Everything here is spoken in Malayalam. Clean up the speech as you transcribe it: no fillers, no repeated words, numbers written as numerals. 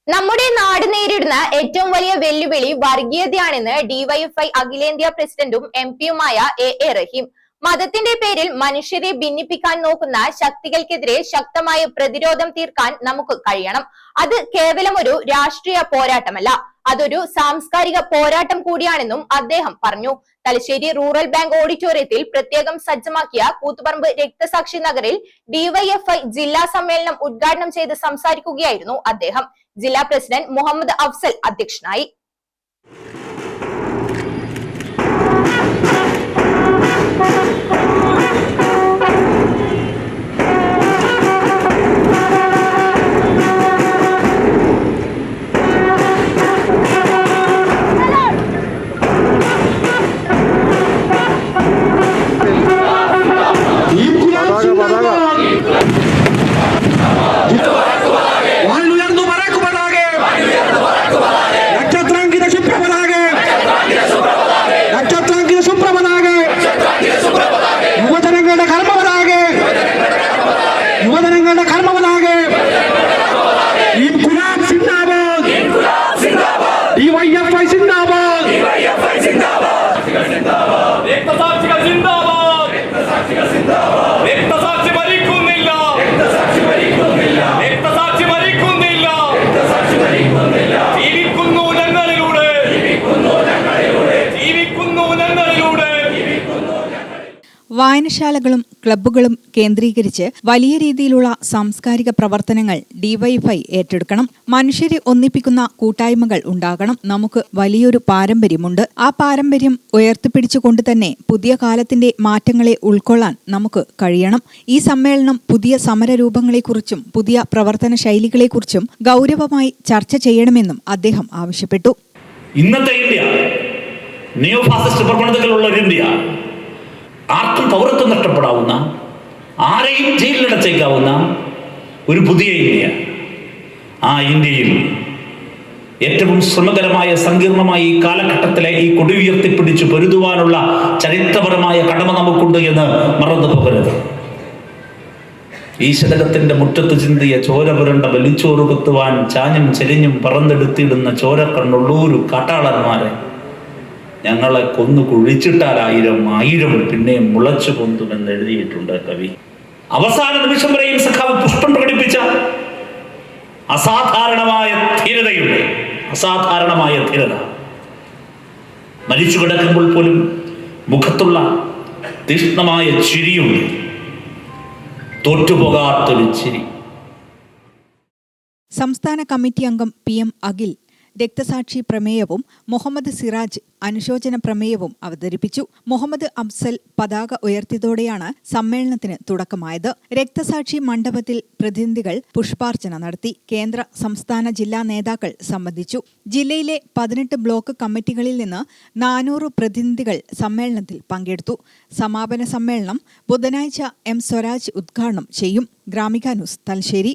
നമ്മുടെ നാട് നേരിടുന്ന ഏറ്റവും വലിയ വെല്ലുവിളി വർഗീയതയാണെന്ന് ഡിവൈഎഫ്ഐ അഖിലേന്ത്യാ പ്രസിഡന്റും എംപിയുമായ എ റഹീം. മതത്തിന്റെ പേരിൽ മനുഷ്യരെ ഭിന്നിപ്പിക്കാൻ നോക്കുന്ന ശക്തികൾക്കെതിരെ ശക്തമായ പ്രതിരോധം തീർക്കാൻ നമുക്ക് കഴിയണം. അത് കേവലം ഒരു രാഷ്ട്രീയ പോരാട്ടമല്ല, അതൊരു സാംസ്കാരിക പോരാട്ടം കൂടിയാണെന്നും അദ്ദേഹം പറഞ്ഞു. തലശ്ശേരി റൂറൽ ബാങ്ക് ഓഡിറ്റോറിയത്തിൽ പ്രത്യേകം സജ്ജമാക്കിയ കൂത്തുപറമ്പ് രക്തസാക്ഷി നഗറിൽ ഡിവൈഎഫ്ഐ ജില്ലാ സമ്മേളനം ഉദ്ഘാടനം ചെയ്ത് സംസാരിക്കുകയായിരുന്നു അദ്ദേഹം. ജില്ലാ പ്രസിഡന്റ് മുഹമ്മദ് അഫ്സൽ അധ്യക്ഷനായി. വായനശാലകളും ക്ലബ്ബുകളും കേന്ദ്രീകരിച്ച് വലിയ രീതിയിലുള്ള സാംസ്കാരിക പ്രവർത്തനങ്ങൾ ഡിവൈഎഫ്ഐ ഏറ്റെടുക്കണം. മനുഷ്യരെ ഒന്നിപ്പിക്കുന്ന കൂട്ടായ്മകൾ ഉണ്ടാകണം. നമുക്ക് വലിയൊരു പാരമ്പര്യമുണ്ട്. ആ പാരമ്പര്യം ഉയർത്തിപ്പിടിച്ചുകൊണ്ട് തന്നെ പുതിയ കാലത്തിന്റെ മാറ്റങ്ങളെ ഉൾക്കൊള്ളാൻ നമുക്ക് കഴിയണം. ഈ സമ്മേളനം പുതിയ സമരരൂപങ്ങളെക്കുറിച്ചും പുതിയ പ്രവർത്തന ശൈലികളെക്കുറിച്ചും ഗൗരവമായി ചർച്ച ചെയ്യണമെന്നും അദ്ദേഹം ആവശ്യപ്പെട്ടു. ഇന്നത്തെ ഇന്ത്യ നിയോ ഫാസിസ്റ്റ് പ്രവണതകളുള്ള ഒരു ഇന്ത്യ, ആർക്കും പൗരത്വം നഷ്ടപ്പെടാവുന്ന, ആരെയും ജയിലിലടച്ചേക്കാവുന്ന ഒരു പുതിയ ഇന്ത്യ. ആ ഇന്ത്യയിൽ ഏറ്റവും ശ്രമകരമായ സങ്കീർണമായ ഈ കാലഘട്ടത്തിലെ ഈ കൊടി ഉയർത്തിപ്പിടിച്ചു പൊരുതുവാനുള്ള ചരിത്രപരമായ കടമ നമുക്കുണ്ട് എന്ന് മറന്നു പോകരുത്. ഈ ശതകത്തിന്റെ മുറ്റത്ത് ചിന്തിയ ചോര പുരണ്ട വലിച്ചോറ് കുത്തുവാൻ ചാഞ്ഞും ചെരിഞ്ഞും പറന്നെടുത്തിടുന്ന ചോരക്കണ്ണുള്ളൂരു കാട്ടാളന്മാരെ ഞങ്ങളെ കൊന്നു കുഴിച്ചിട്ടാൽ ആയിരം പിന്നെ മുളച്ചു പൊന്തുമെന്ന് എഴുതിയിട്ടുണ്ട് കവി. അവസാന നിമിഷം വരെയും സഖാവ് പുഷ്പം പ്രകടിപ്പിച്ച അസാധാരണമായ ധീരത, മരിച്ചു കിടക്കുമ്പോൾ പോലും മുഖത്തുള്ള തീക്ഷ്ണമായ ചിരിയുണ്ട്, തോറ്റുപോകാത്തൊരു ചിരി. സംസ്ഥാന കമ്മിറ്റി അംഗം PM അഖിൽ രക്തസാക്ഷി പ്രമേയവും മുഹമ്മദ് സിറാജ് അനുശോചന പ്രമേയവും അവതരിപ്പിച്ചു. മുഹമ്മദ് അഫ്സൽ പതാക ഉയർത്തിയതോടെയാണ് സമ്മേളനത്തിന് തുടക്കമായത്. രക്തസാക്ഷി മണ്ഡപത്തിൽ പ്രതിനിധികൾ പുഷ്പാർച്ചന നടത്തി. കേന്ദ്ര സംസ്ഥാന ജില്ലാ നേതാക്കൾ സംബന്ധിച്ചു. ജില്ലയിലെ 18 ബ്ലോക്ക് കമ്മിറ്റികളിൽ നിന്ന് 400 പ്രതിനിധികൾ സമ്മേളനത്തിൽ പങ്കെടുത്തു. സമാപന സമ്മേളനം ബുധനാഴ്ച M സ്വരാജ് ഉദ്ഘാടനം ചെയ്യും. ഗ്രാമിക ന്യൂസ്, തലശ്ശേരി.